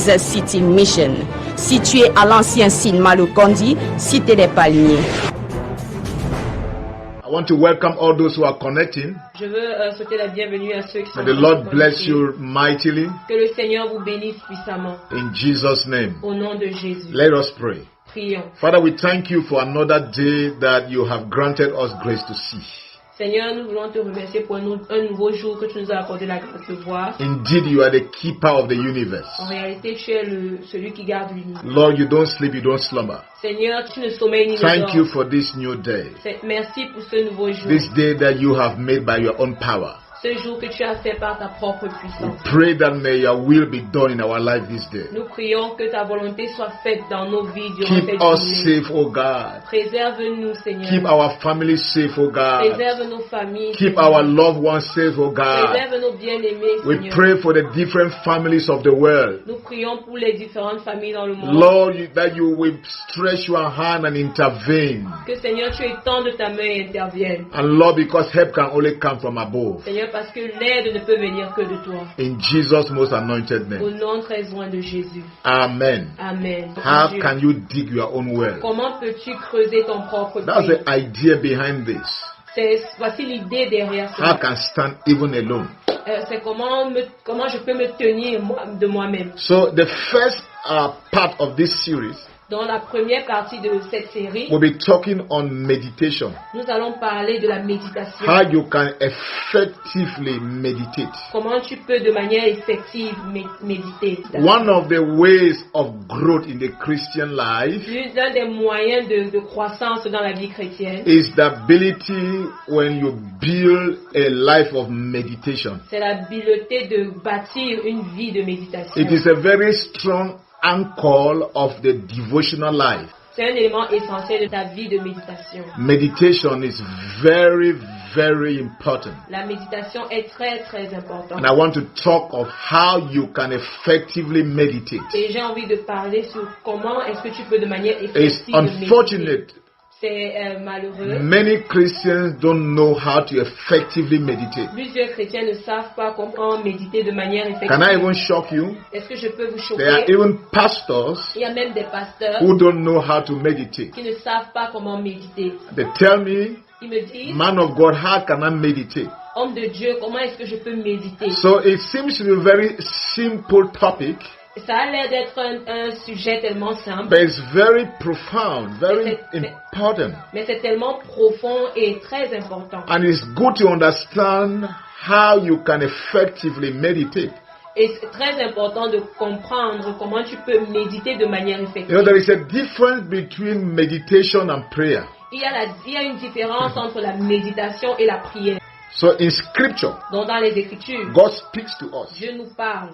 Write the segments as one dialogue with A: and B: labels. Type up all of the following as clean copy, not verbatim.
A: Jesus City Mission, situé à l'ancien Sine Malukondi, cité des Palmiers.
B: I want to welcome all those who are connecting.
C: Je veux souhaiter la bienvenue à ceux qui sont
B: May the Lord bless you mightily.
C: Que le Seigneur vous bénisse puissamment.
B: In Jesus' name.
C: Au nom de Jésus.
B: Let us pray.
C: Prions.
B: Father, we thank you for another day that you have granted us grace to see.
C: Seigneur, nous voulons te remercier pour un nouveau jour que tu nous as accordé la grâce de voir.
B: Indeed, you are the keeper of the universe.
C: En réalité, tu es celui qui garde l'univers.
B: Lord, you don't sleep, you don't slumber.
C: Seigneur, tu ne sommeilles ni ne
B: Thank
C: dors.
B: you for this new day.
C: Merci pour ce nouveau jour.
B: This day that you have made by your own power.
C: Ce jour que tu as fait par ta propre puissance.
B: We pray that may your will be done in our life this day.
C: Nous prions que ta volonté soit faite dans nos vies durant
B: Keep
C: cette
B: us
C: journée.
B: safe, O God.
C: Préserve-nous, Seigneur.
B: Keep our families safe, O God.
C: Préserve nos familles.
B: Keep
C: Seigneur.
B: our loved ones safe, O God.
C: Préserve nos bien-aimés,
B: We
C: Seigneur.
B: pray for the different families of the world.
C: Nous prions pour les différentes familles dans le monde.
B: Lord, that you will stretch your hand and intervene.
C: Que Seigneur, tu étendes ta main et intervienne.
B: And Lord, because help can only come from above.
C: Seigneur, parce que l'aide ne peut venir que de toi.
B: In Jesus' most anointed
C: Au
B: name.
C: nom très loin de Jésus.
B: Amen.
C: Amen.
B: How
C: Dieu,
B: can you dig your own well?
C: comment peux-tu creuser ton propre
B: That's
C: puits?
B: the idea behind this.
C: Voici l'idée derrière
B: How
C: ça.
B: can stand even alone?
C: C'est comment je peux me tenir de moi-même.
B: So the first part of this series,
C: Dans la première partie de cette série,
B: we'll be talking on meditation.
C: nous allons parler de la méditation.
B: How you can effectively meditate.
C: Comment tu peux de manière effective méditer.
B: One of the ways of growth in the Christian life
C: L'un des moyens de croissance dans la vie chrétienne,
B: is the ability when you build a life of meditation.
C: c'est l'habileté de bâtir une vie de méditation.
B: It is a very strong anchor of the devotional life.
C: C'est un élément essentiel de ta vie de méditation.
B: Meditation is very, very important.
C: La méditation est très très importante.
B: And I want to talk of how you can effectively meditate.
C: Et j'ai envie de parler sur comment est-ce que tu peux de manière
B: It's
C: effective méditer.
B: unfortunate.
C: C'est malheureux.
B: Many Christians don't know how to effectively meditate.
C: Plusieurs chrétiens ne savent pas comment méditer de manière effective.
B: Can I even shock you?
C: Est-ce que je peux vous
B: There are
C: choquer?
B: even pastors
C: Il y a même des pasteurs
B: who don't know how to meditate.
C: qui ne savent pas comment méditer.
B: They tell me,
C: Ils me disent,
B: man of God, how can I meditate?
C: homme de Dieu, comment est-ce que je peux méditer?
B: So it seems to be a very simple topic,
C: Ça a l'air d'être un sujet tellement simple,
B: but it's very profound, very important.
C: mais c'est tellement profond et très important.
B: And it's good to understand how you can effectively meditate.
C: Et c'est très important de comprendre comment tu peux méditer de manière effective.
B: You know, there is a difference between meditation and prayer.
C: Il y a une différence entre la méditation et la prière.
B: So in scripture,
C: Donc dans les Écritures,
B: God speaks to us.
C: Dieu nous parle.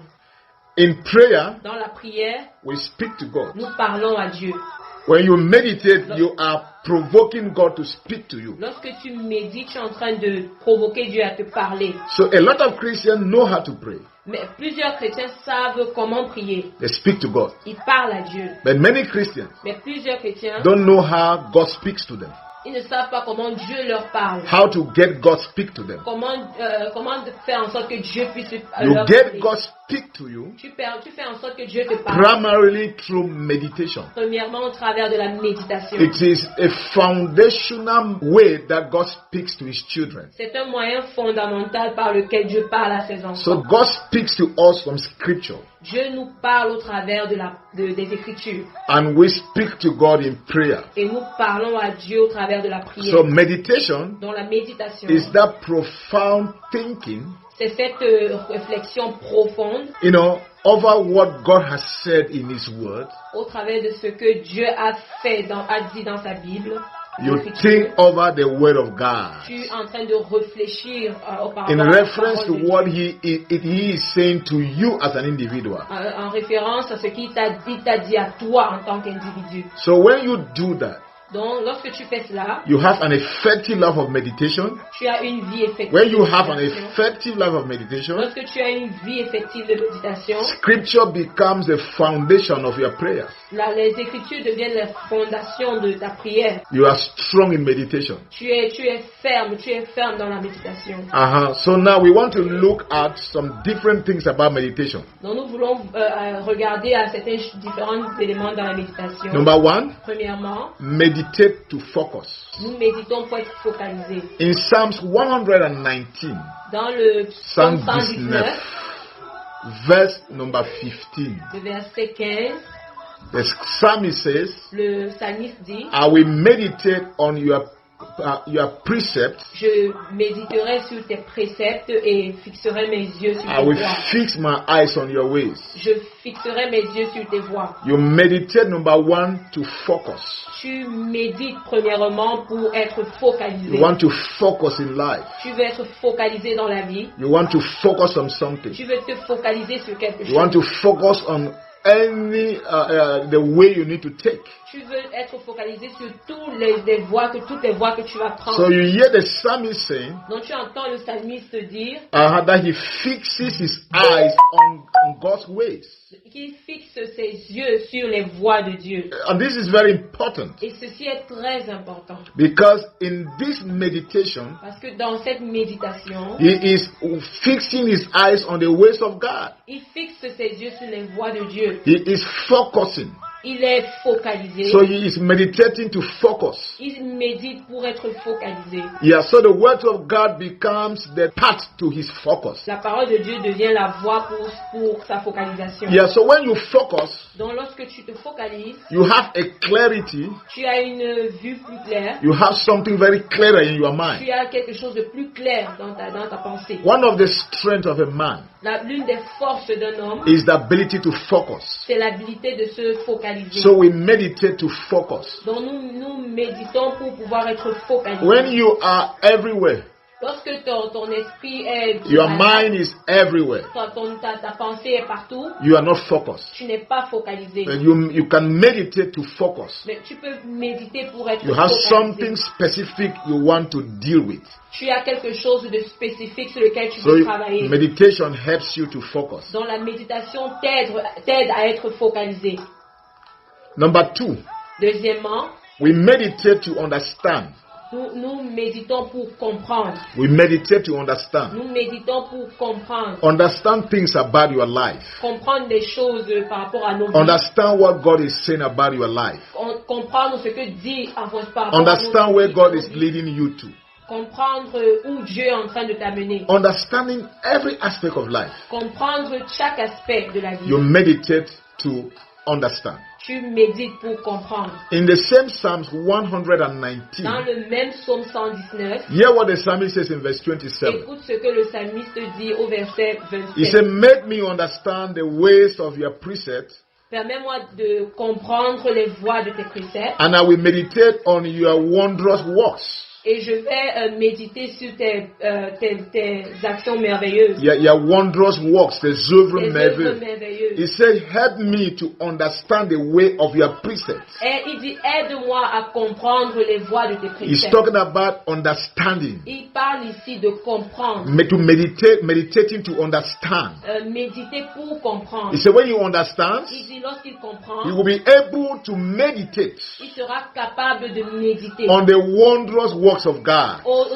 B: In prayer,
C: Dans la prière,
B: we speak to God.
C: nous parlons à Dieu.
B: When you meditate, you are provoking God to speak to you.
C: Lorsque tu médites, tu es en train de provoquer Dieu à te parler.
B: So a lot of Christians know how to pray.
C: Mais plusieurs chrétiens savent comment prier.
B: They speak to God.
C: Ils parlent à Dieu.
B: But many Christians
C: Mais plusieurs chrétiens,
B: don't know how God speaks to them.
C: ils ne savent pas comment Dieu leur parle.
B: How to get God speak to them.
C: Comment faire en sorte que Dieu puisse
B: You
C: leur
B: get
C: parler.
B: God speak to you
C: Tu fais en sorte que Dieu te parle.
B: primarily through meditation.
C: Premièrement, au travers de la méditation.
B: It is a foundational way that God speaks to his children.
C: C'est un moyen fondamental par lequel Dieu parle à ses
B: So
C: enfants.
B: God speaks to us from scripture,
C: Dieu nous parle au travers des Écritures.
B: and we speak to God in prayer.
C: Et nous parlons à Dieu au travers de la prière.
B: So meditation
C: Dans la méditation,
B: is that profound thinking,
C: c'est cette réflexion profonde
B: you know, over what God has said in his word.
C: au travers de ce que Dieu a dit dans sa Bible.
B: You
C: L'Écriture.
B: think over the word of God
C: Tu es en train de réfléchir par
B: in
C: rapport à la
B: reference
C: parole
B: to
C: de Dieu.
B: what he is saying to you as an individual.
C: En référence à ce qu'il t'a dit à toi en tant qu'individu.
B: So when you do that,
C: Donc, lorsque tu fais cela,
B: you have an effective life of meditation.
C: tu as une vie effective.
B: When you
C: de
B: have an
C: méditation.
B: effective life of meditation,
C: Lorsque tu as une vie effective de méditation,
B: Scripture becomes the foundation of your prayers.
C: les Écritures deviennent la fondation de ta prière.
B: You are strong in meditation.
C: Tu es ferme dans la méditation.
B: So now we want to look at some different things about meditation.
C: Donc nous voulons regarder à certains différents éléments dans la méditation.
B: Number one,
C: Premièrement,
B: meditate to focus.
C: nous méditons pour être focalisés.
B: In Psalms 119,
C: Dans le
B: Psalm
C: psaume 119,
B: verse number 15,
C: le verset 15,
B: the psalmist says,
C: le psalmiste dit:
B: I will meditate on your precepts.
C: Je méditerai sur tes préceptes et fixerai mes yeux sur
B: I
C: tes
B: will
C: voies.
B: fix my eyes on your ways.
C: Je fixerai mes yeux sur tes voies.
B: You meditate, number one, to focus.
C: Tu médites premièrement pour être focalisé.
B: You want to focus in life.
C: Tu veux être focalisé dans la vie.
B: You want to focus on something.
C: Tu veux te focaliser sur quelque
B: You want
C: chose.
B: to focus on the way you need to take.
C: Tu veux être focalisé sur toutes les voies que tu vas prendre.
B: So you hear the psalmist saying
C: Donc tu entends le psalmiste dire
B: that he fixes his eyes on God's ways.
C: qu'il fixe ses yeux sur les voies de Dieu.
B: And this is very important
C: Et ceci est très important.
B: because in this meditation,
C: Parce que dans cette méditation,
B: he is fixing his eyes on the ways of God.
C: il fixe ses yeux sur les voies de Dieu.
B: He is focusing.
C: Il est focalisé.
B: So he is meditating to focus.
C: Il médite pour être focalisé.
B: Yeah, so the word of God becomes the path to his focus.
C: La parole de Dieu devient la voie pour sa focalisation.
B: Yeah, so when you focus,
C: Donc lorsque tu te focalises,
B: you have a clarity,
C: tu as une vue plus claire.
B: you have something very clear in your mind.
C: Tu as quelque chose de plus clair dans ta pensée.
B: One of the strengths of a man
C: L'une des forces d'un homme,
B: is the ability to focus.
C: c'est l'habilité de se focaliser.
B: So we meditate to focus.
C: Donc nous méditons pour pouvoir être focalisés.
B: When you are everywhere,
C: Lorsque ton esprit est...
B: your mind is everywhere,
C: ta pensée est partout,
B: you are not focused.
C: tu n'es pas focalisé.
B: And you can meditate to focus.
C: Mais tu peux méditer pour être
B: You have
C: focalisé.
B: something specific you want to deal with.
C: Tu as quelque chose de spécifique sur lequel tu
B: So
C: veux travailler.
B: meditation helps you to focus.
C: Donc la méditation t'aide à être focalisé.
B: Number two,
C: Deuxièmement,
B: we meditate to understand.
C: nous méditons pour comprendre.
B: We meditate to understand.
C: Nous méditons pour comprendre.
B: Understand things about your life.
C: Comprendre des choses par rapport à nos vies.
B: Understand what God is saying about your life.
C: Comprendre ce que dit par rapport à nos
B: Understand where
C: vies,
B: God
C: nos
B: is
C: vies.
B: leading you to.
C: Comprendre où Dieu est en train de t'amener.
B: Understanding every aspect of life.
C: Comprendre chaque aspect de la vie.
B: You meditate to understand.
C: Tu médites pour comprendre.
B: In the same Psalms 119,
C: Dans le même psaume 119,
B: hear what the psalmist says in verse 27.
C: écoute ce que le psalmiste dit au verset
B: He
C: 27.
B: said, make me understand the ways of your precepts,
C: Permets-moi de comprendre les voies de tes préceptes
B: and I will meditate on your wondrous works.
C: et je vais méditer sur tes actions merveilleuses.
B: Your wondrous works, the œuvres
C: Tes œuvres
B: merveilleuses.
C: merveilleuses.
B: He said, help me to understand the way of your precepts.
C: Et il dit, aide-moi à comprendre les voies de tes
B: He's
C: préceptes.
B: talking about understanding.
C: Il parle ici de comprendre.
B: To meditate, meditating to understand.
C: Méditer pour comprendre.
B: He said, when you understand,
C: Il dit, lorsqu'il comprend,
B: you will be able to meditate
C: il sera capable de méditer
B: on the wondrous works of God.
C: aux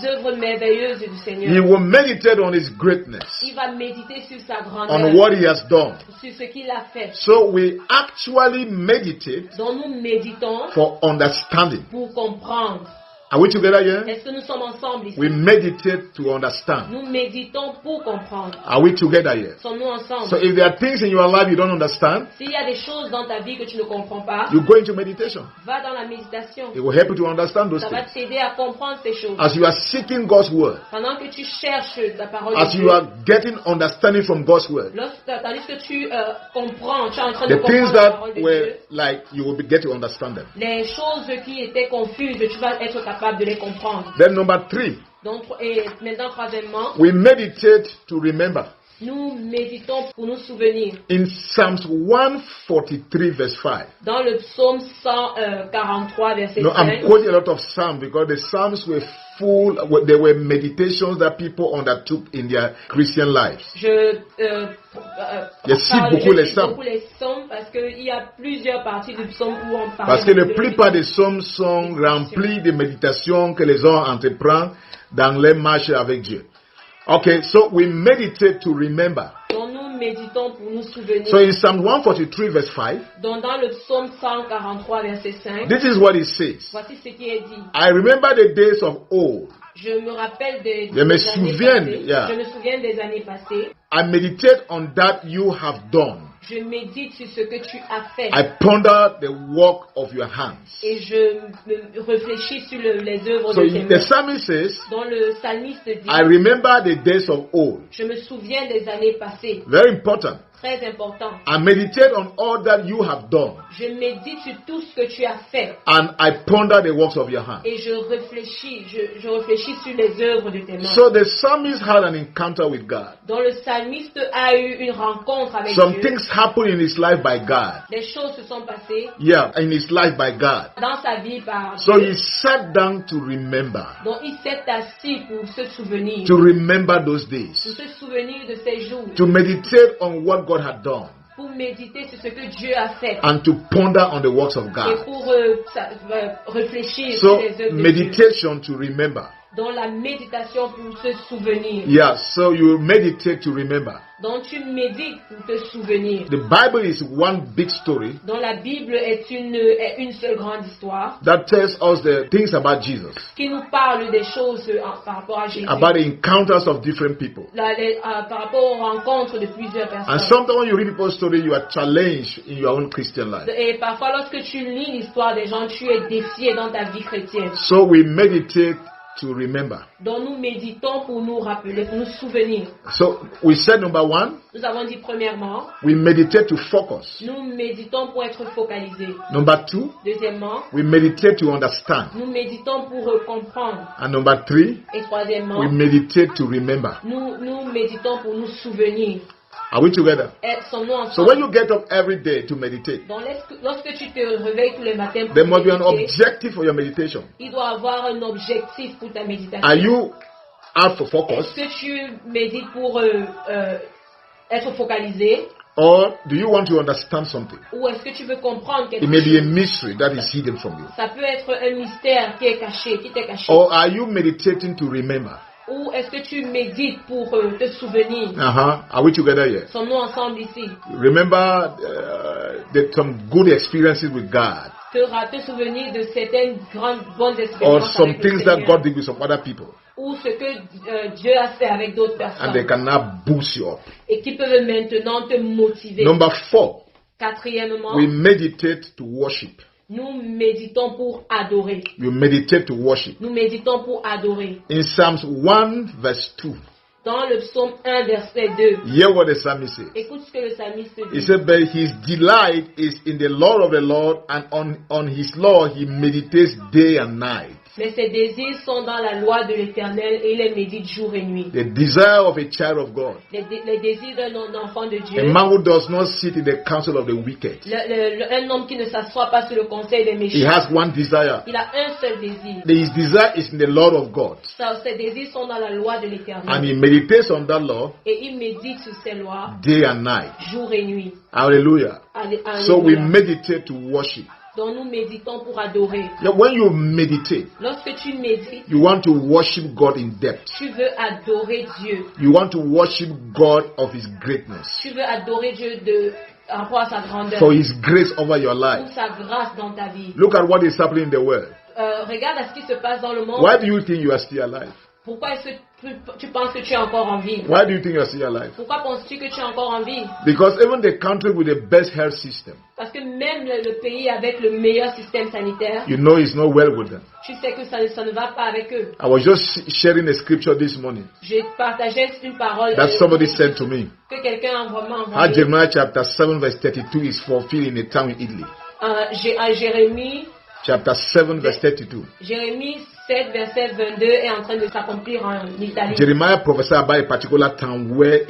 C: œuvres merveilleuses du
B: He
C: Seigneur.
B: will meditate on His greatness,
C: Il va méditer sur sa
B: on
C: grandeur,
B: what He has done.
C: sur ce qu'il a fait.
B: So we actually meditate
C: Donc nous méditons
B: for understanding.
C: pour comprendre.
B: Are we together here?
C: Est-ce que nous sommes ensemble ici?
B: We meditate to understand.
C: Nous méditons pour comprendre.
B: Are we together here?
C: Sommes-nous ensemble?
B: So if there are things in your life you don't understand,
C: S'il y a des choses dans ta vie que tu ne comprends pas,
B: you go into meditation.
C: va dans la méditation.
B: It will help you to understand those
C: Ça va
B: things.
C: t'aider à comprendre ces choses.
B: As you are seeking God's word,
C: Pendant que tu cherches la parole
B: as
C: de
B: you
C: Dieu,
B: are getting understanding from God's word,
C: tandis que tu comprends, tu es en train de
B: the things
C: comprendre la
B: that
C: parole de
B: were
C: Dieu,
B: like you will get to understand them.
C: les choses qui étaient confuses, tu vas être capable de les comprendre.
B: Then number 3,
C: Donc, et maintenant, troisièmement,
B: we meditate to remember.
C: Nous méditons pour nous souvenir.
B: In Psalms 143 verse 5.
C: Dans le psaume 143 verset
B: No,
C: 5.
B: I'm quoting a lot of Psalms because the Psalms were full, there were meditations that people undertook in their Christian lives.
C: Je
B: cite beaucoup les psaumes.
C: beaucoup les psaumes parce qu'il y a plusieurs parties du psaume où on parle.
B: Parce que la plupart des psaumes sont remplis de méditations que les gens entreprennent dans leur marche avec Dieu. Okay, so we meditate to remember.
C: Donc nous méditons pour nous souvenir.
B: So in Psalm 143 verse 5,
C: Donc dans le psaume 143 verset 5,
B: this is what it says.
C: voici ce qui est dit.
B: I remember the days of old.
C: Je me rappelle des
B: Je me
C: années
B: souviens,
C: passées.
B: yeah.
C: Je me souviens des années passées.
B: I meditate on that you have done.
C: Je médite sur ce que tu as fait.
B: I ponder the work of your hands.
C: Et je me réfléchis sur les œuvres
B: So
C: de tes
B: the
C: mains.
B: psalmist says,
C: Dont le psalmiste dit,
B: I remember the days of old.
C: je me souviens des années passées.
B: Very important.
C: Très important.
B: I meditate on all that you have done.
C: Je médite sur tout ce que tu as fait.
B: And I ponder the works of your hands.
C: Et je réfléchis sur les œuvres de tes mains.
B: So the psalmist had an encounter with God.
C: Donc le psalmiste a eu une rencontre avec
B: Some
C: Dieu.
B: things happen in his life by God.
C: Des choses se sont passées
B: Yeah, in his life by God.
C: dans sa vie par
B: So
C: Dieu.
B: he sat down to remember.
C: Donc il s'est assis pour se souvenir.
B: To remember those
C: Pour
B: days.
C: se souvenir de ces jours.
B: To meditate on what God had done.
C: Pour méditer sur ce que Dieu a fait.
B: And to ponder on the works of
C: Et
B: God.
C: pour réfléchir
B: So
C: sur les œuvres de Dieu.
B: meditation to remember.
C: Dans la méditation pour se souvenir.
B: Yeah, so you meditate to remember.
C: Donc tu médites pour te souvenir.
B: The Bible is one big story
C: Donc la Bible est une seule grande histoire
B: that tells us the things about Jesus,
C: qui nous parle des choses par rapport à Jésus.
B: about the encounters of different people.
C: Par rapport aux rencontres de plusieurs
B: And
C: personnes.
B: sometimes when you read people's story, you are challenged in your own Christian life.
C: Et parfois lorsque tu lis l'histoire des gens, tu es défié dans ta vie chrétienne.
B: So we meditate to remember.
C: Donc nous méditons pour nous rappeler, pour nous souvenir.
B: So we said number one,
C: Nous avons dit premièrement,
B: we meditate to focus.
C: nous méditons pour être focalisés.
B: Number two,
C: Deuxièmement,
B: we meditate to understand.
C: nous méditons pour comprendre.
B: And number three,
C: Et troisièmement,
B: we meditate to remember.
C: nous méditons pour nous souvenir.
B: Are we together?
C: Sommes-nous ensemble?
B: So when you get up every day to meditate,
C: Donc lorsque tu te réveilles tous les matins pour
B: there must be an
C: méditer,
B: objective for your meditation.
C: il doit avoir un objectif pour ta méditation.
B: Are you out for
C: Est-ce
B: focus,
C: que tu médites pour être focalisé
B: or do you want to understand something?
C: ou est-ce que tu veux comprendre quelque
B: It may be a
C: chose?
B: mystery that is hidden from you.
C: Ça peut être un mystère qui est caché, qui t'est caché.
B: Or are you meditating to remember?
C: Ou est-ce que tu médites pour te souvenir?
B: Are we together here?
C: Sommes-nous ensemble ici?
B: Remember some good experiences with God,
C: Te souvenir de certaines bonnes
B: or
C: expériences
B: some
C: avec le
B: things that
C: Seigneur.
B: God did with some other people,
C: Ou ce que Dieu a fait avec d'autres
B: and they
C: personnes
B: can now boost you up.
C: et qui peuvent maintenant te motiver.
B: Number four,
C: Quatrièmement,
B: we meditate to worship.
C: nous méditons pour adorer.
B: You meditate to worship.
C: Nous méditons pour adorer.
B: In Psalms 1 verse 2,
C: Dans le psaume 1, verset 2,
B: hear what the psalmist says.
C: écoute ce que le psalmiste
B: He
C: dit.
B: said, but his delight is in the law of the Lord, and on his law he meditates day and night.
C: Mais ses désirs sont dans la loi de l'Éternel et il les médite jour et nuit.
B: The desire of a child of God.
C: Les désirs d'un enfant de
B: A
C: Dieu.
B: man who does not sit in the counsel of the wicked.
C: Un homme qui ne s'assoit pas sur le conseil des
B: He
C: méchants.
B: has one desire.
C: Il a un seul désir.
B: His desire is in the law of God.
C: Ses désirs sont dans la loi de
B: And
C: l'Éternel.
B: he meditates on that law
C: Et il médite sur ces lois
B: day and night.
C: jour et nuit.
B: Hallelujah.
C: Alléluia.
B: So we meditate to worship.
C: Donc nous méditons pour adorer.
B: Yeah, when you meditate,
C: Lorsque tu médites,
B: you want to worship God in depth.
C: tu veux adorer Dieu.
B: You want to worship God of his greatness,
C: Tu veux adorer Dieu en rapport à sa grandeur.
B: for his grace over your
C: Pour
B: life.
C: sa grâce dans ta vie.
B: Look at what is happening in the world.
C: Regarde à ce qui se passe dans le monde.
B: Why do you think you are still alive?
C: Pourquoi est-ce que tu penses que tu es encore en vie?
B: Why do you think you are still alive?
C: Pourquoi penses-tu que tu es encore en vie?
B: Because even the country with the best health system,
C: Parce que même le pays avec le meilleur système sanitaire,
B: you know it's not well with them.
C: tu sais que ça ne va pas avec eux.
B: I was just sharing a scripture this morning
C: J'ai partagé une parole
B: that somebody said to me.
C: que quelqu'un a vraiment
B: How
C: envoyée.
B: Jeremiah chapter 7 verse 32 is fulfilled in a town in Italy.
C: Jérémie
B: chapter 7, verse 32.
C: Jérémie 7, verset 22 est en train de s'accomplir en Italie.
B: Jeremiah prophesied about a particular town which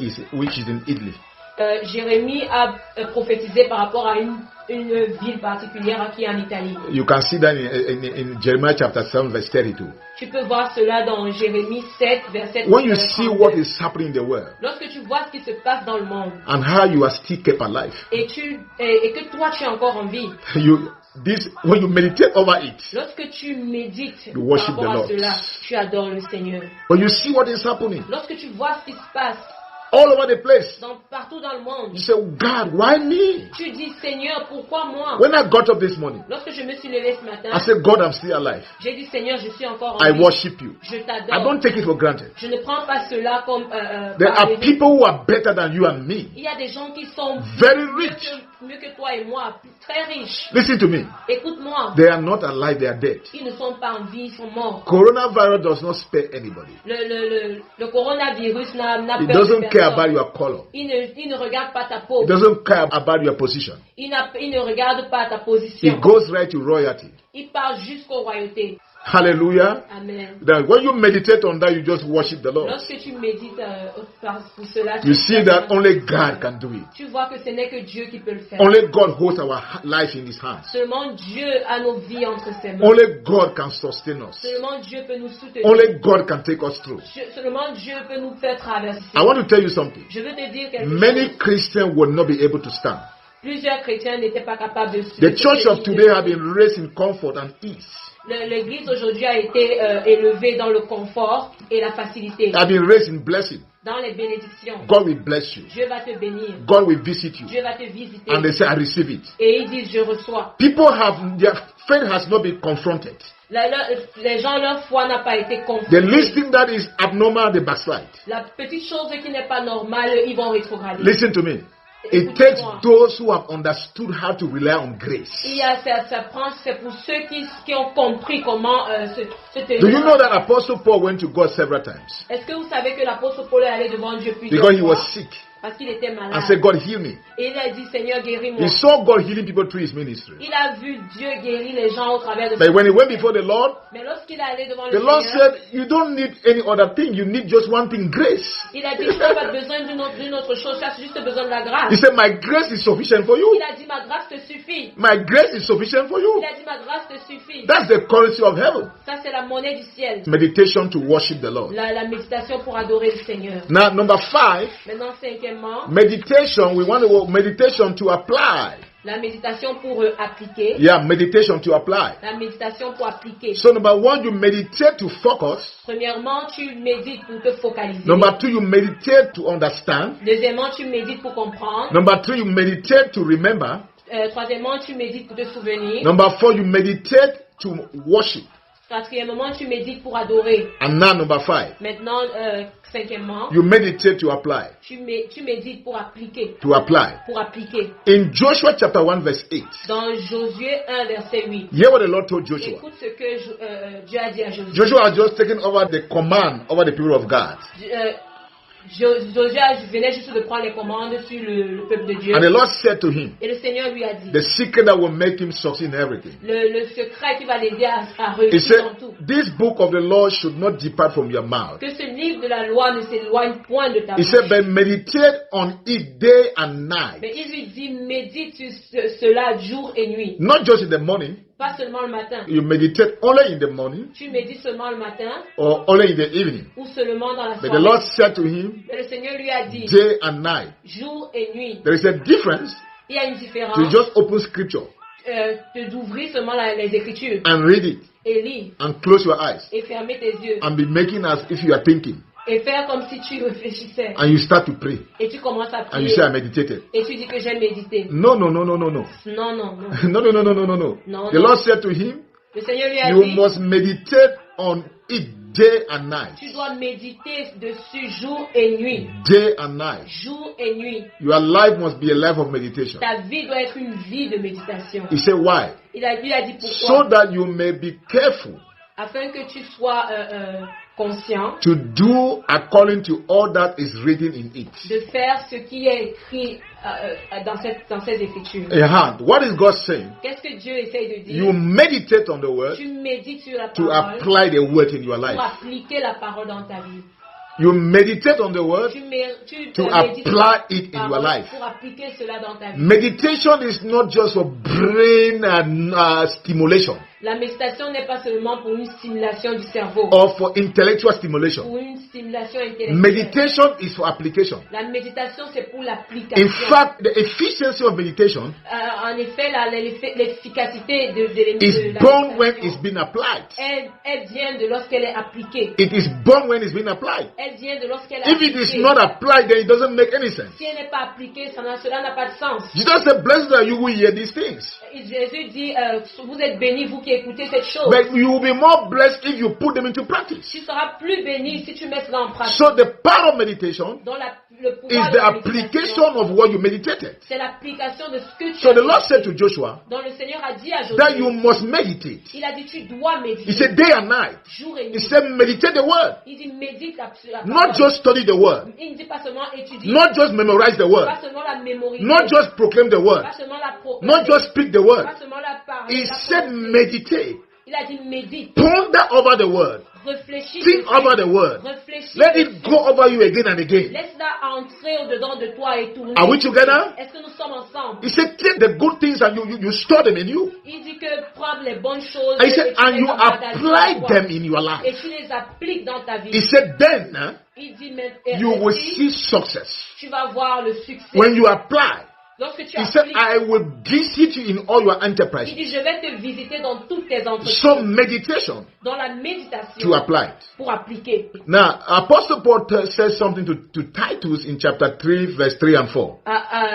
B: is in Italy.
C: Jérémie a prophétisé par rapport à une ville particulière qui est en Italie.
B: You can see that in Jeremiah chapter 7, verse 32.
C: Tu peux voir cela dans Jérémie 7, verset 32.
B: When you see what is happening in the world
C: Lorsque tu vois ce qui se passe dans le monde
B: and how you are still kept alive,
C: et que toi tu es encore en vie,
B: when you meditate over it,
C: lorsque tu médites
B: you
C: par
B: worship the
C: rapport à
B: Lord.
C: cela, tu adores le Seigneur.
B: When you see what is happening
C: Lorsque tu vois ce qui se passe
B: all over the place,
C: partout dans le monde,
B: you say, God, why me?
C: tu dis Seigneur, pourquoi moi?
B: When I got up this morning,
C: Lorsque je me suis levé ce matin,
B: I said, God, I'm still alive.
C: j'ai dit Seigneur, je suis encore en
B: I
C: vie.
B: worship you.
C: Je
B: I
C: t'adore.
B: don't take it for granted.
C: Je ne prends pas cela comme
B: There
C: par
B: are
C: défaut.
B: people who are better than you and me.
C: Il y a des gens qui sont
B: Very
C: mieux
B: rich.
C: mieux que toi et moi, très riches.
B: Listen to me.
C: Écoute-moi,
B: They are not alive, they are dead.
C: ils ne sont pas en vie, ils sont morts.
B: Coronavirus does not spare anybody.
C: Le coronavirus n'a
B: It
C: peur de
B: doesn't care about
C: personne.
B: your color.
C: Il ne regarde pas ta peau.
B: It doesn't care about your position.
C: Il ne regarde pas ta
B: It
C: position.
B: goes right to royalty.
C: Il part jusqu'aux royautés.
B: Hallelujah.
C: Amen.
B: Then when you meditate on that, you just worship the Lord.
C: Lorsque tu médites pour cela,
B: You see that only God can do it.
C: tu vois que ce n'est que Dieu qui peut le faire.
B: Only God holds our life in His hands.
C: Seulement Dieu a nos vies entre ses mains.
B: Only God can sustain us.
C: Seulement Dieu peut nous soutenir.
B: Only God can take us through.
C: Seulement Dieu peut nous faire traverser.
B: I want to tell you something.
C: Je veux te dire quelque
B: Many
C: chose.
B: Christians will not be able to stand.
C: Plusieurs chrétiens n'étaient pas capables de
B: The church of today have been raised in comfort and ease.
C: L'église aujourd'hui a été élevée dans le confort et la facilité,
B: Have been raised in blessing.
C: dans les bénédictions.
B: God will bless you.
C: Dieu va te bénir.
B: God will visit you.
C: Dieu va te visiter.
B: And they say, I receive it.
C: Et ils disent, je reçois.
B: People their faith has not been confronted.
C: Les gens, leur foi n'a pas été
B: The
C: confrontée.
B: least thing that is abnormal, they backslide.
C: La petite chose qui n'est pas normale, ils vont rétrograder.
B: Listen to me. It takes those who have understood how to rely on grace.
C: C'est pour ceux qui ont compris comment se tenir.
B: Do you know that Apostle Paul went to God several times?
C: Est-ce que vous savez que l'apôtre Paul est allé devant Dieu plusieurs
B: Because he
C: fois?
B: was sick.
C: Parce qu'il était malade.
B: And said, God, heal me.
C: Et il a dit, Seigneur, guéris-moi.
B: He saw God healing people through his ministry.
C: Il a vu Dieu guérir les gens au travers de
B: But when he went before the Lord,
C: Mais lorsqu'il est allé devant
B: the
C: le
B: Lord
C: Seigneur,
B: said, you don't need any other thing. You need just one thing, grace.
C: il a dit, tu n'as pas besoin d'une autre chose, tu as juste besoin de la grâce.
B: He said, my grace is sufficient for you.
C: Il a dit, ma grâce te suffit.
B: My grace is sufficient for you.
C: Il a dit, ma grâce te suffit.
B: That's the currency of heaven.
C: Ça, c'est la monnaie du ciel.
B: Meditation to worship the Lord.
C: La méditation pour adorer le Seigneur.
B: Now, number 5,
C: Maintenant, cinquièmement,
B: meditation. We want meditation to apply.
C: la méditation pour appliquer.
B: Yeah, meditation to apply.
C: La méditation pour appliquer.
B: So number 1, you meditate to focus.
C: Premièrement, tu médites pour te focaliser.
B: Number 2, you meditate to understand.
C: Deuxièmement, tu médites pour comprendre.
B: Number 3, you meditate to remember.
C: Troisièmement, tu médites pour te souvenir.
B: Number 4, you meditate to worship.
C: Quatrièmement, tu médites pour adorer.
B: And now number 5,
C: Maintenant, cinquièmement,
B: you meditate to apply.
C: tu médites pour appliquer.
B: To apply.
C: Pour appliquer.
B: In Joshua chapter 1 verse 8,
C: Dans Josué 1, verset 8.
B: hear what the Lord told Joshua.
C: Écoute ce que Dieu a dit à Josué.
B: Joshua has just taken over the command over the people of God.
C: Josué venait juste de prendre les commandes sur le peuple de Dieu.
B: And the Lord said to him,
C: Et le Seigneur lui a dit,
B: the secret that will make him succeed in everything.
C: le secret qui va l'aider à
B: He
C: réussir
B: said,
C: dans tout.
B: this book of the law should not depart from your mouth.
C: Que ce livre de la loi ne s'éloigne point de ta
B: He
C: bouche.
B: said, but meditate on it day and night.
C: Mais il lui dit, médite sur cela jour et nuit.
B: Not just in the morning.
C: Pas seulement le matin.
B: You meditate only in the morning
C: Tu médites seulement le matin
B: or only in the evening.
C: ou seulement dans la
B: But the
C: soirée.
B: Lord said to him,
C: Mais le Seigneur lui a dit,
B: day and night.
C: jour et nuit.
B: There is a difference
C: Il y a une différence
B: to just open scripture
C: d'ouvrir seulement les Écritures
B: and read it
C: et lire
B: and close your eyes
C: et fermer tes yeux
B: and be making as if you are thinking.
C: et faire comme si tu réfléchissais
B: And you start to pray
C: et tu commences à
B: and you
C: prier
B: say, I meditated.
C: et tu dis que j'ai médité.
B: No, no, no, no, no, no.
C: Non, non, non.
B: No, no, no, no, no, no, no.
C: No,
B: The
C: no.
B: Lord said to him,
C: Le Seigneur lui a
B: you
C: dit,
B: must meditate on it day and night.
C: tu dois méditer dessus jour et nuit.
B: Day and night.
C: Jour et nuit.
B: Your life must be a life of meditation.
C: Ta vie doit être une vie de méditation.
B: He said, why?
C: Il a dit
B: So
C: pourquoi.
B: that you may be careful
C: Afin que tu sois conscient
B: to do according to all that is written in it.
C: de faire ce qui est écrit dans ces écritures.
B: What is God saying?
C: Qu'est-ce que Dieu essaye de dire?
B: You meditate on the word
C: Tu médites sur la
B: to
C: parole
B: apply the word in your life.
C: pour appliquer la parole dans ta vie.
B: You meditate on the word
C: Tu
B: to
C: médites sur
B: apply
C: la
B: it in your
C: parole
B: life.
C: pour appliquer cela dans ta vie.
B: Meditation is not just for brain stimulation
C: La méditation n'est pas seulement pour une stimulation du cerveau,
B: or for intellectual stimulation.
C: pour une stimulation intellectuelle.
B: Meditation is for application.
C: La méditation, c'est pour l'application.
B: In fact, the efficiency of meditation
C: En effet, l'efficacité de
B: is
C: la
B: born when
C: méditation,
B: it's been applied.
C: elle vient de lorsqu'elle est appliquée.
B: It is born when it's been applied.
C: Elle vient de lorsqu'elle est
B: If it is
C: appliquée.
B: not applied, then it doesn't make any sense.
C: Si elle n'est pas appliquée, cela n'a pas de sens.
B: Jesus said, "Blessed are you who hear these things."
C: Et Jésus dit, vous êtes bénis, vous qui écoutez cette chose.
B: But you will be more blessed if you put them into practice.
C: Tu seras plus béni si tu mets cela en pratique.
B: So the power of meditation
C: Dans le
B: is
C: pouvoir
B: the
C: de la
B: application
C: méditation,
B: of what you meditated.
C: c'est l'application de ce que tu
B: So
C: as
B: the Lord said
C: médité.
B: to Joshua
C: Donc le Seigneur a dit à
B: that you
C: Josué,
B: must meditate.
C: il a dit tu dois
B: He
C: méditer
B: said day and night.
C: jour et
B: He
C: nuit.
B: said meditate the word.
C: Il dit médite la
B: Not
C: parole.
B: just study the word.
C: Il ne dit pas seulement étudier,
B: Not just memorize the word.
C: pas seulement la mémoriser,
B: Not just proclaim the word.
C: pas seulement la proclamer,
B: Not just speak the word.
C: pas seulement la parler.
B: He
C: la
B: said
C: prononcer.
B: meditate.
C: Il a dit médite,
B: Ponder over the word.
C: réfléchis,
B: Think
C: dessus,
B: over the word.
C: réfléchis,
B: Let it
C: dessus.
B: go over you again and again.
C: Laisse-la entrer au-dedans de toi et tourner.
B: Are we together?
C: Est-ce que nous sommes ensemble?
B: He said take the good things and you store them in you.
C: Il dit que prendre les bonnes choses
B: And he said,
C: et tu
B: and
C: les
B: you
C: emmagasines
B: apply
C: en toi.
B: them in your
C: Et
B: life.
C: tu les appliques dans ta vie.
B: He said, then
C: Il dit mais
B: you will
C: ainsi,
B: see success.
C: tu vas voir le succès.
B: When you apply,
C: Lorsque tu
B: he said,
C: appliques,
B: I will visit you in all your
C: il
B: enterprises.
C: dit je vais te visiter dans toutes tes
B: So
C: entreprises.
B: meditation
C: Dans la méditation
B: to apply it.
C: pour appliquer.
B: Now, Apostle Paul says something to Titus in chapter 3, verse 3 and 4.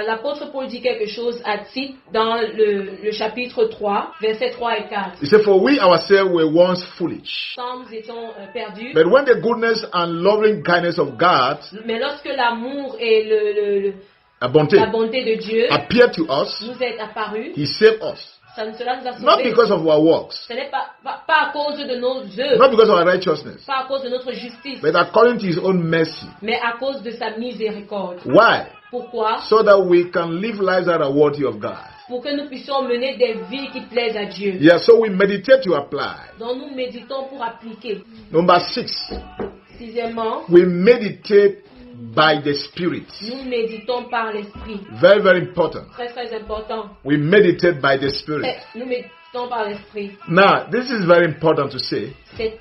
C: L'apôtre Paul dit quelque chose à Tite dans le chapitre 3, versets 3 et 4.
B: He said, for we ourselves were once foolish.
C: Quand nous étions perdus,
B: But when the goodness and loving kindness of God,
C: mais lorsque l'amour et
B: a bonté,
C: la bonté de Dieu
B: appeared to us,
C: nous est apparu,
B: he saved us.
C: cela nous a
B: Not
C: sauvés.
B: because of our works,
C: Ce n'est pas à cause de nos œuvres,
B: not because of our righteousness,
C: pas à cause de notre justice,
B: but according to his own mercy.
C: mais à cause de sa miséricorde.
B: Why?
C: Pourquoi?
B: So that we can live lives that are worthy of God.
C: Pour que nous puissions mener des vies qui plaisent à Dieu.
B: Yeah, so we meditate to apply.
C: Donc nous méditons pour appliquer.
B: Number 6,
C: Sixièmement,
B: we meditate by the Spirit.
C: nous méditons par l'esprit.
B: Very, very important.
C: Très très important.
B: We meditate by the Spirit.
C: Nous méditons par l'esprit.
B: Now, this is very important to say.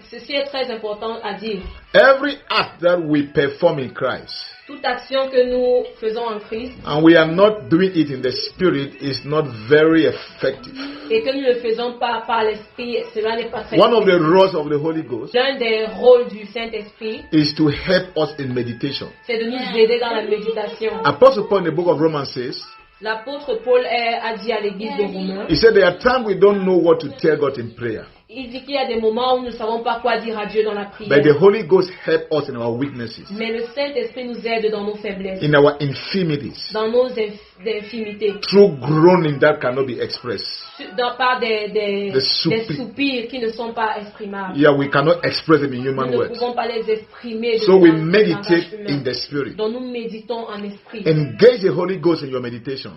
C: Ceci est très important à dire.
B: Every act that we perform in Christ,
C: Toute action que nous faisons en Christ
B: and we are not doing it in the Spirit, is not very effective.
C: et que nous ne le faisons pas par l'esprit, cela n'est pas très
B: One of the
C: efficace.
B: roles of the Holy Ghost
C: L'un des rôles du Saint-Esprit,
B: is to help us in meditation.
C: c'est de nous aider dans la méditation.
B: Apostle Paul in the book of Romans says,
C: L'apôtre Paul a dit à l'église de Romains,
B: he said there are times we don't know what to tell God in prayer,
C: il dit qu'il y a des moments où nous ne savons pas quoi dire à Dieu dans la
B: but
C: prière.
B: the Holy Ghost help us in our weaknesses,
C: Mais le Saint-Esprit nous aide dans nos faiblesses,
B: in our infirmities,
C: dans nos infimités,
B: through groaning that cannot be expressed.
C: par des
B: soupirs.
C: soupirs qui ne sont pas exprimables.
B: Yeah, we cannot express them in
C: Nous
B: human
C: ne
B: words.
C: pouvons pas les exprimer.
B: So we
C: dans un
B: meditate
C: langage humain.
B: in the Spirit.
C: Donc nous méditons en esprit.
B: Engage the Holy Ghost in your meditation.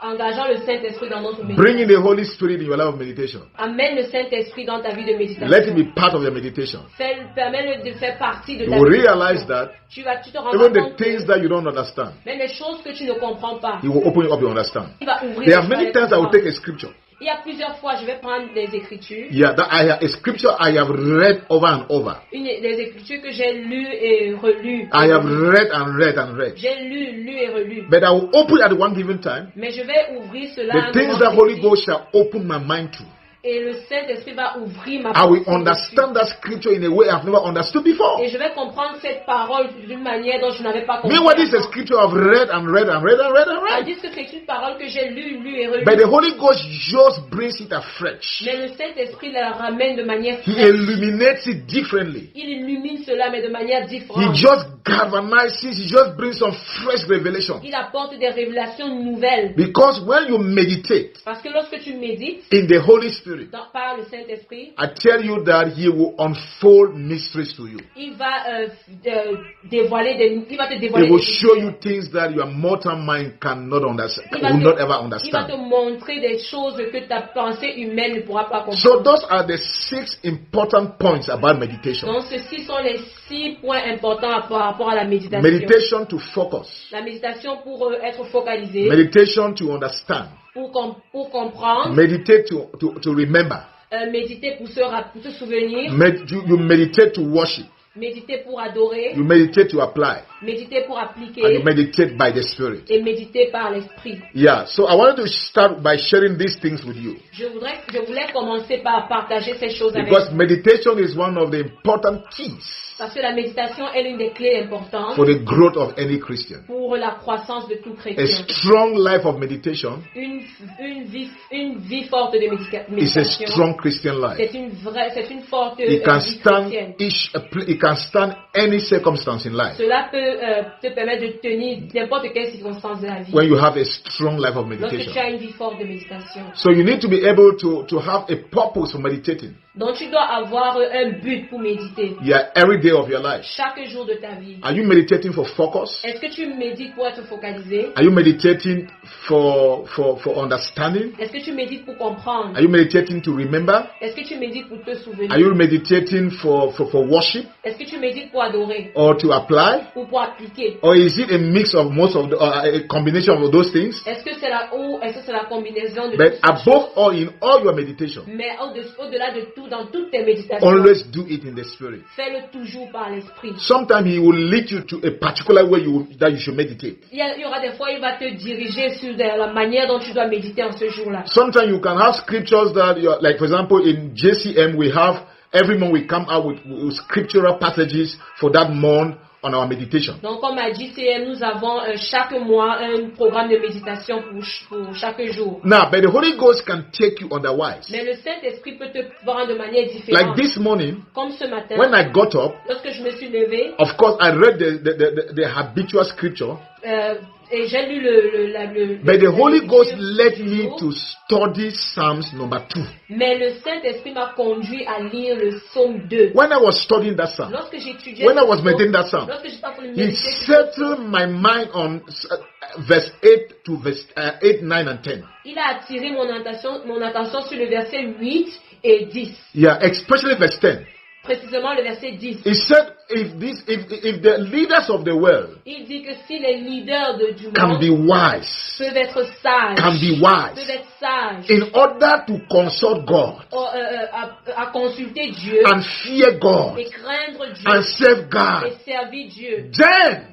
C: Engageant le Saint-Esprit dans notre
B: Bring in
C: méditation.
B: the Holy Spirit in your life of meditation.
C: Amène le Saint-Esprit dans ta vie de méditation.
B: Let it be part of your meditation.
C: Permets-le de faire partie de
B: You
C: ta
B: will
C: méditation.
B: realize that
C: Tu te rendras
B: even the
C: compte
B: things
C: que
B: that you don't understand,
C: même les choses que tu ne comprends pas,
B: He will open up your understand.
C: il va ouvrir
B: There are
C: les
B: many
C: fenêtres
B: times I will
C: pour
B: take
C: toi.
B: a scripture.
C: Il y a plusieurs fois, je vais prendre des écritures.
B: Yeah, that a scripture I have read over and over.
C: Des écritures que j'ai lues et relues.
B: I have read and read and read.
C: J'ai lu et relu.
B: But I will open at one given time
C: Mais je vais ouvrir cela à
B: the
C: un
B: things
C: moment
B: that Holy
C: précis.
B: Ghost shall open my mind to.
C: Et le Saint-Esprit va ouvrir ma
B: I will
C: pensée
B: understand that scripture in a way I've never understood before.
C: dessus. Et je vais comprendre cette parole d'une manière dont je n'avais pas compris.
B: Meanwhile, this is a scripture I've read and read and read and read and read.
C: Tandis que c'est une parole que j'ai lue et relue.
B: But the Holy Ghost just brings it afresh.
C: Mais le Saint-Esprit la ramène de manière
B: He
C: fraîche.
B: illuminates it differently.
C: Il illumine cela, mais de manière
B: He
C: différente.
B: just galvanizes, he just brings some fresh revelation.
C: Il apporte des révélations nouvelles.
B: Because when you meditate
C: Parce que lorsque tu médites
B: in the Holy Spirit, Spirit,
C: par le Saint-Esprit,
B: I tell you that He will unfold mysteries to you.
C: il va dévoiler il va te
B: He
C: dévoiler
B: will
C: des
B: show you
C: mystères.
B: things that your mortal mind cannot understand,
C: Il va
B: will
C: te-
B: not ever
C: Il va te
B: understand.
C: montrer des choses que ta pensée humaine ne pourra pas comprendre.
B: So those are the 6 important points about meditation.
C: Donc, ceci sont les 6 points importants par rapport à la méditation.
B: Meditation to focus.
C: La méditation pour être focalisé,
B: Meditation to understand.
C: pour comprendre,
B: Meditate to remember.
C: méditer pour se souvenir,
B: You meditate to worship.
C: méditer pour adorer,
B: You meditate to apply.
C: méditer pour
B: And you
C: appliquer
B: meditate by the Spirit.
C: et méditer par l'esprit.
B: Yeah, so I wanted to start by sharing these things with you.
C: Je voulais commencer par partager ces choses avec
B: Because
C: vous.
B: meditation is one of the important keys
C: Parce que la méditation est l'une des clés importantes
B: for the growth of any Christian.
C: pour la croissance de tout
B: A
C: chrétien.
B: strong life of meditation
C: Une vie forte de
B: is a
C: méditation.
B: strong Christian life.
C: C'est une forte
B: It can
C: vie
B: stand
C: chrétienne.
B: it can stand any circumstance in life
C: Cela peut te permettre de tenir n'importe quelle circonstance de la vie.
B: when you have a strong life of
C: Lorsque tu
B: meditation.
C: as une vie forte de méditation.
B: So you need to be able to have a purpose for meditating.
C: Donc tu dois avoir un but pour méditer.
B: Yeah, every day of your life.
C: Chaque jour de ta vie.
B: Are you meditating for focus?
C: Est-ce que tu médites pour être focalisé?
B: Are you meditating for understanding?
C: Est-ce que tu médites pour comprendre?
B: Are you meditating to remember?
C: Est-ce que tu médites pour te souvenir?
B: Are you meditating for worship
C: Est-ce que tu médites pour adorer
B: or to apply?
C: ou pour appliquer?
B: Or is it a mix of most of a combination of those things?
C: Est-ce que c'est la combinaison de
B: But
C: toutes ces
B: above
C: choses?
B: all, in all your meditation,
C: Mais au-delà de tout, dans toutes tes méditations,
B: always do it in the Spirit.
C: fais-le toujours par l'esprit.
B: Sometimes He will lead you to a particular way that you should meditate.
C: Il y aura des fois, il va te diriger sur la manière dont tu dois méditer en ce jour-là.
B: Sometimes you can have scriptures that, like for example, in JCM, every month we come out with scriptural passages for that month on our meditation.
C: Donc, comme à JCM, nous avons chaque mois un programme de méditation pour chaque jour.
B: Now, but the Holy Ghost can take you otherwise.
C: Mais le Saint-Esprit peut te prendre de manière
B: Like
C: différente.
B: this morning,
C: Comme ce matin,
B: when I got up,
C: lorsque je me suis levée,
B: of course, I read the habitual scripture,
C: et j'ai lu le
B: but the Holy Ghost
C: l'écriture
B: led
C: du
B: me
C: jour.
B: to study Psalms number 2.
C: Mais le Saint-Esprit m'a conduit à lire le psaume 2.
B: When I was studying that psalm,
C: Lorsque j'étudiais
B: when I
C: ce
B: was
C: psaume,
B: meditating that psalm,
C: lorsque j'étais en train de
B: He
C: méditer sur ce
B: settled
C: psaume,
B: my mind on verse 8 to verse 8, 9, and 10.
C: il a attiré mon attention sur le verset 8 et 10.
B: Yeah, especially verse 10.
C: Précisément le verset 10.
B: He said, if the leaders of the world
C: Il dit que si les leaders du
B: can be
C: monde
B: wise,
C: peuvent être sages,
B: can be
C: peuvent
B: wise,
C: être sages,
B: in order to consult God
C: à consulter Dieu
B: and fear God
C: et craindre Dieu
B: and serve God,
C: et servir Dieu.
B: then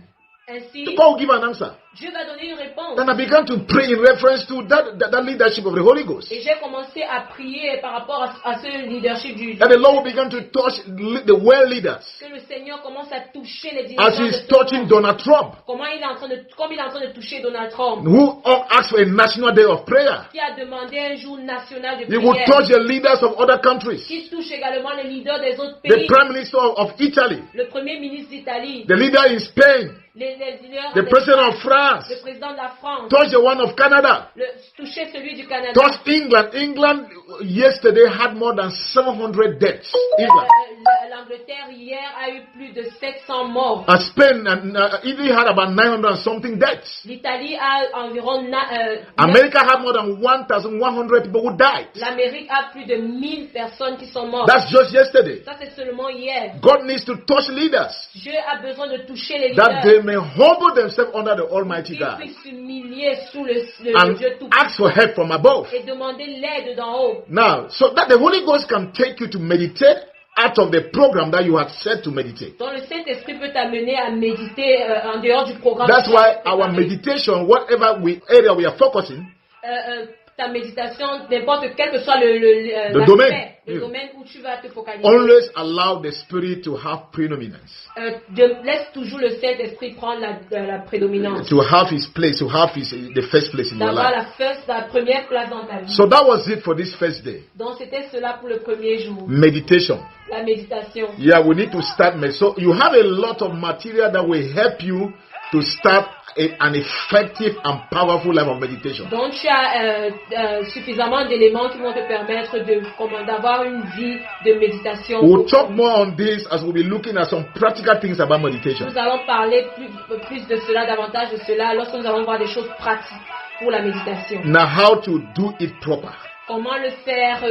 C: Ainsi,
B: God will give an answer.
C: Dieu va donner une réponse.
B: Then I began to pray in reference to that leadership of the Holy Ghost.
C: Et j'ai commencé à prier par rapport à ce leadership du
B: That the Lord will begin to touch the world leaders
C: que le Seigneur commence à toucher les
B: as
C: dirigeants de
B: He's
C: ce
B: touching
C: monde.
B: Donald Trump,
C: Comme il est en train de toucher Donald Trump,
B: who asked for a national day of prayer.
C: qui a demandé un jour national de
B: He will
C: prière,
B: touch the leaders of other countries,
C: qui touche également les leaders des autres
B: the
C: pays,
B: Prime Minister of Italy,
C: le premier ministre d'Italie,
B: the leader in Spain,
C: les leaders
B: the President of France,
C: le président de la France,
B: touch the one of Canada,
C: toucher celui du Canada.
B: touch England. England yesterday had more than 700 deaths. England.
C: L'Angleterre hier a eu plus de 700 morts.
B: Spain and Italy had about 900 and something deaths.
C: L'Italie a environ
B: America had more than 1,100 people who died.
C: l'Amérique a plus de 1000 personnes qui sont mortes.
B: That's just yesterday.
C: Ça c'est seulement hier.
B: God needs to touch leaders
C: Dieu a besoin de toucher les
B: that they
C: leaders.
B: may humble themselves under the Almighty
C: Ils
B: God
C: puissent s'humilier sous le
B: and
C: Dieu tout
B: ask for help from above.
C: et demander l'aide d'en haut.
B: Now, so that the Holy Ghost can take you to meditate out of the program that you had set to meditate.
C: Donc le Saint-Esprit peut t'amener à méditer en dehors du programme.
B: That's why our meditation, whatever area we are focusing,
C: Ta méditation, n'importe quel que soit
B: domaine.
C: le domaine où tu vas te focaliser.
B: always allow the Spirit to have predominance,
C: Laisse toujours le Saint-Esprit prendre la prédominance.
B: to have His place, to have the first place in your
C: D'avoir
B: life.
C: la première place dans ta vie.
B: So that was it for this first day.
C: Donc c'était cela pour le premier jour.
B: Meditation.
C: La méditation.
B: Yeah, we need to start. So you have a lot of material that will help you to start an effective and powerful life of meditation.
C: Donc tu as suffisamment d'éléments qui vont te permettre d'avoir une vie de méditation.
B: We'll talk more on this as we'll be looking at some practical things about meditation.
C: Nous allons parler plus de cela, davantage de cela, lorsque nous allons voir des choses pratiques pour la méditation.
B: Now, how to do it proper.
C: Comment le faire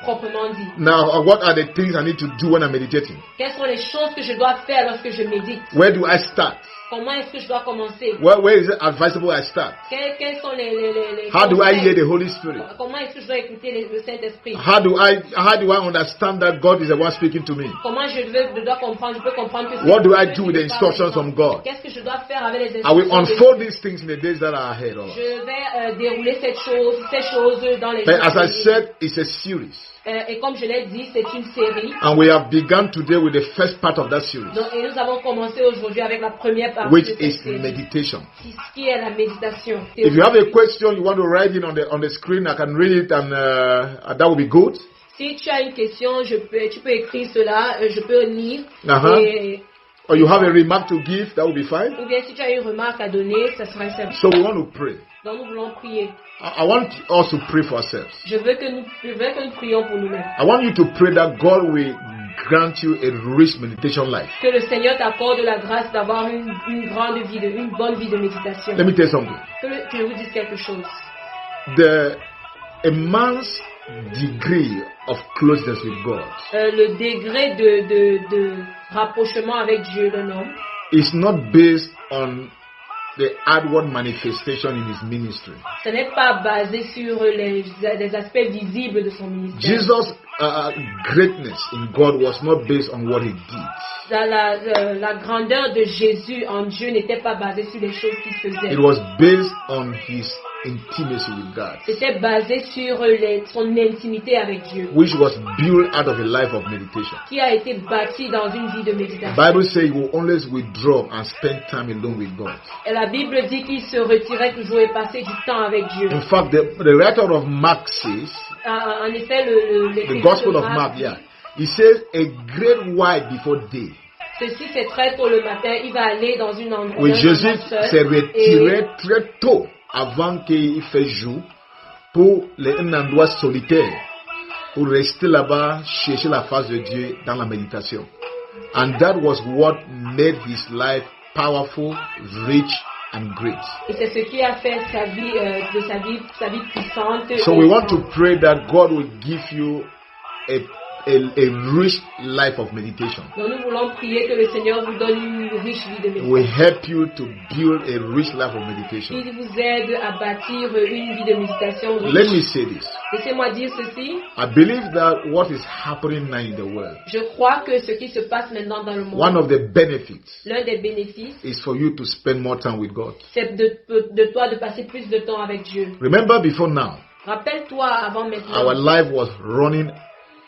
C: proprement dit.
B: Now, what are the things I need to do when I'm meditating?
C: Quelles sont les choses que je dois faire lorsque je médite?
B: Where do I start?
C: Comment est-ce que je dois commencer?
B: Where is it advisable I start?
C: Quels sont les
B: How do I
C: conseils?
B: hear the Holy Spirit?
C: Comment est-ce que je dois écouter le Saint-Esprit?
B: How do I understand that God is the one speaking to me?
C: Comment je peux comprendre que
B: What do I do with the instructions from God?
C: Qu'est-ce que je dois faire avec les
B: I
C: instructions?
B: will unfold these things in the days that are ahead of us.
C: Je vais dérouler ces choses dans les
B: But
C: jours
B: as I
C: à venir.
B: said, it's a series.
C: Et comme je l'ai dit, c'est une série.
B: And we have begun today with the first part of that series,
C: Et nous avons commencé aujourd'hui avec la première partie
B: which
C: de cette
B: is
C: série,
B: meditation.
C: qui est la méditation.
B: If you have a question you want to write it on the screen, I can read it and that will be good.
C: Si tu as une question, tu peux écrire cela, je peux lire.
B: Uh-huh. Or you have a remark to give, that will be fine.
C: Ou bien si tu as une remarque à donner, ça serait simple.
B: So we want to pray.
C: Donc nous voulons prier.
B: I want us to pray for ourselves.
C: Je veux que nous prions pour nous-mêmes.
B: I want you to pray that God will grant you a rich meditation life.
C: Que le Seigneur t'accorde la grâce d'avoir une bonne vie de méditation.
B: Let me tell you something.
C: Que je vous dise quelque chose.
B: A man's degree of closeness with God
C: Le degré de rapprochement avec Dieu d'un homme
B: is not based on the outward manifestation in his ministry.
C: ce n'est pas basé sur les aspects visibles de son ministère.
B: Jesus' greatness in God was not based on what he did.
C: La grandeur de Jésus en Dieu n'était pas basée sur les choses qu'il faisait.
B: It was based on his intimacy with God,
C: C'était basé sur son intimité avec Dieu,
B: which was built out of a life of meditation.
C: qui a été bâti dans une vie de
B: The
C: méditation.
B: Bible says you will always withdraw and spend time alone with God.
C: Et la Bible dit qu'il se retirait toujours et passait du temps avec Dieu.
B: In fact, the writer of Mark says,
C: En effet,
B: the Gospel of Mark, he says a great while before day.
C: Ceci, c'est très tôt le matin. Il va aller dans une endroit.
B: Oui, Jésus s'est retiré très tôt avant qu'il fasse jour pour un endroit solitaire, pour rester là-bas, chercher la face de Dieu dans la méditation. And that was what made his life powerful, rich, and great.
C: Et c'est ce qui a fait sa vie puissante.
B: So we want to pray that God will give you a rich life of meditation.
C: Donc nous voulons prier que le Seigneur vous donne une riche vie de méditation.
B: Will help you to build a rich life of meditation.
C: Il vous aide à bâtir une vie de méditation riche.
B: Let me say this.
C: Laissez-moi dire ceci.
B: I believe that what is happening now in the world,
C: Je crois que ce qui se passe maintenant dans le monde,
B: one of the benefits
C: l'un des bénéfices,
B: is for you to spend more time with God.
C: c'est de toi de passer plus de temps avec Dieu.
B: Remember before now,
C: Rappelle-toi avant
B: our
C: maintenant,
B: life was running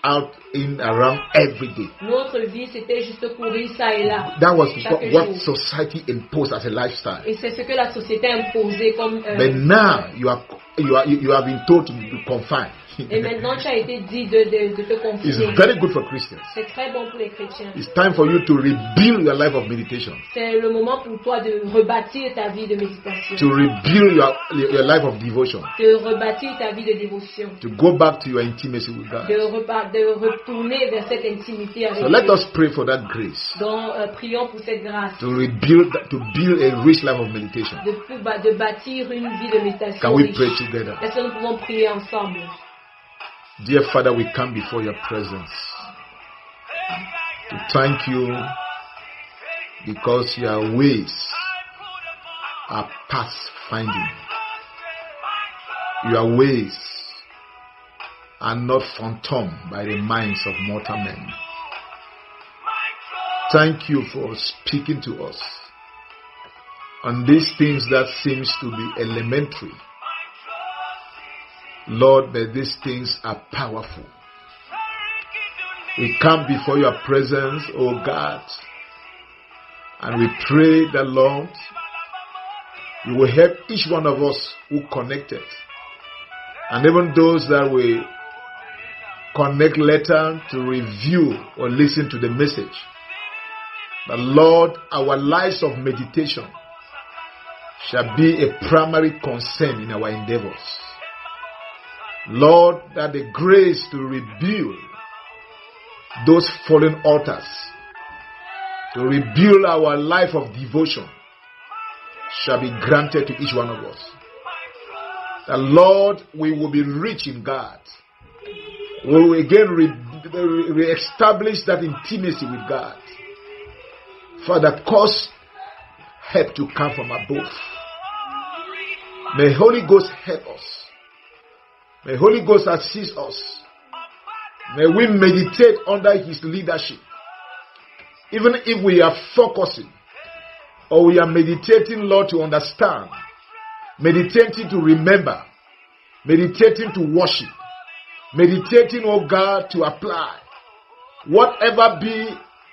B: out in around every day.
C: notre vie c'était juste courir ça et là.
B: That was
C: chaque
B: what
C: jour.
B: society imposed as a lifestyle.
C: Et c'est ce que la société a imposé comme.
B: But now you have been told to be confined.
C: Et maintenant tu as été dit de te
B: It's
C: confiner.
B: very good for Christians.
C: C'est très bon pour les chrétiens.
B: It's time for you to rebuild your life of meditation,
C: C'est le moment pour toi de rebâtir ta vie de méditation,
B: to rebuild your life of devotion,
C: de rebâtir ta vie de dévotion,
B: to go back to your intimacy with God.
C: de retourner vers cette intimité avec
B: So let
C: Dieu.
B: us pray for that grace
C: Donc prions pour cette grâce
B: to build a rich life of meditation.
C: de bâtir une vie de méditation
B: Can we
C: riche.
B: pray together?
C: Est-ce que nous pouvons prier ensemble?
B: Dear Father, we come before your presence to thank you because your ways are past finding. Your ways are not phantom by the minds of mortal men. Thank you for speaking to us on these things that seems to be elementary. Lord, but these things are powerful. We come before your presence, O God, and we pray that, Lord, you will help each one of us who connected, and even those that will connect later to review or listen to the message. But Lord, our lives of meditation shall be a primary concern in our endeavors. Lord, that the grace to rebuild those fallen altars, to rebuild our life of devotion, shall be granted to each one of us. That Lord, we will be rich in God. We will again re-establish that intimacy with God. Father, cause help to come from above. May Holy Ghost help us. May Holy Ghost assist us. May we meditate under His leadership. Even if we are focusing or we are meditating, Lord, to understand, meditating to remember, meditating to worship, meditating, oh God, to apply. Whatever be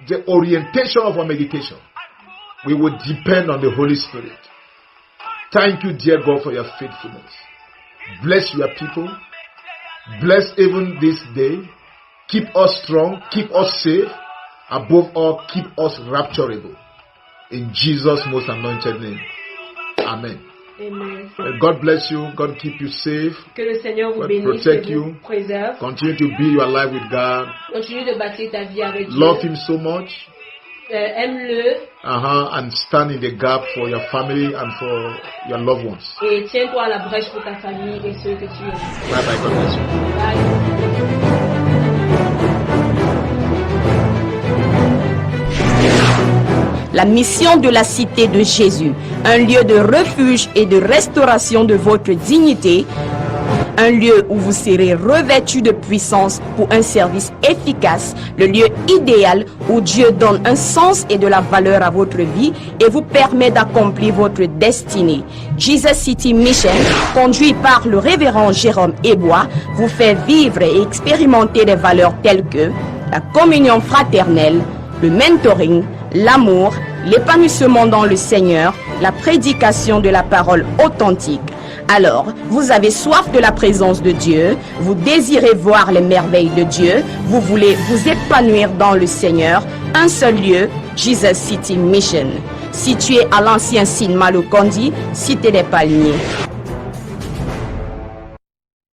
B: the orientation of our meditation, we will depend on the Holy Spirit. Thank you, dear God, for your faithfulness. Bless your people. Bless even this day. Keep us strong. Keep us safe. Above all, keep us rapturable. In Jesus' most anointed name. Amen.
C: Amen.
B: God bless you. God keep you safe.
C: Que le Seigneur vous
B: God
C: bénisse
B: protect
C: et vous
B: you.
C: préserve.
B: Continue to build your life with God.
C: Continue de bâtir ta vie avec Dieu.
B: Love Him so much.
C: Aime-le
B: And stand in the gap for your family and for your loved ones.
C: et tiens-toi à la brèche pour ta famille et ceux que tu aimes.
B: Bye bye. God bless you.
C: Bye.
A: La mission de la Cité de Jésus, un lieu de refuge et de restauration de votre dignité, un lieu où vous serez revêtus de puissance pour un service efficace, le lieu idéal où Dieu donne un sens et de la valeur à votre vie et vous permet d'accomplir votre destinée. Jesus City Mission, conduit par le révérend Jérôme Ebois, vous fait vivre et expérimenter des valeurs telles que la communion fraternelle, le mentoring, l'amour, l'épanouissement dans le Seigneur, la prédication de la parole authentique. Alors, vous avez soif de la présence de Dieu, vous désirez voir les merveilles de Dieu, vous voulez vous épanouir dans le Seigneur, un seul lieu, Jesus City Mission, situé à l'ancien Sine Maloukondi, Cité des Palmiers.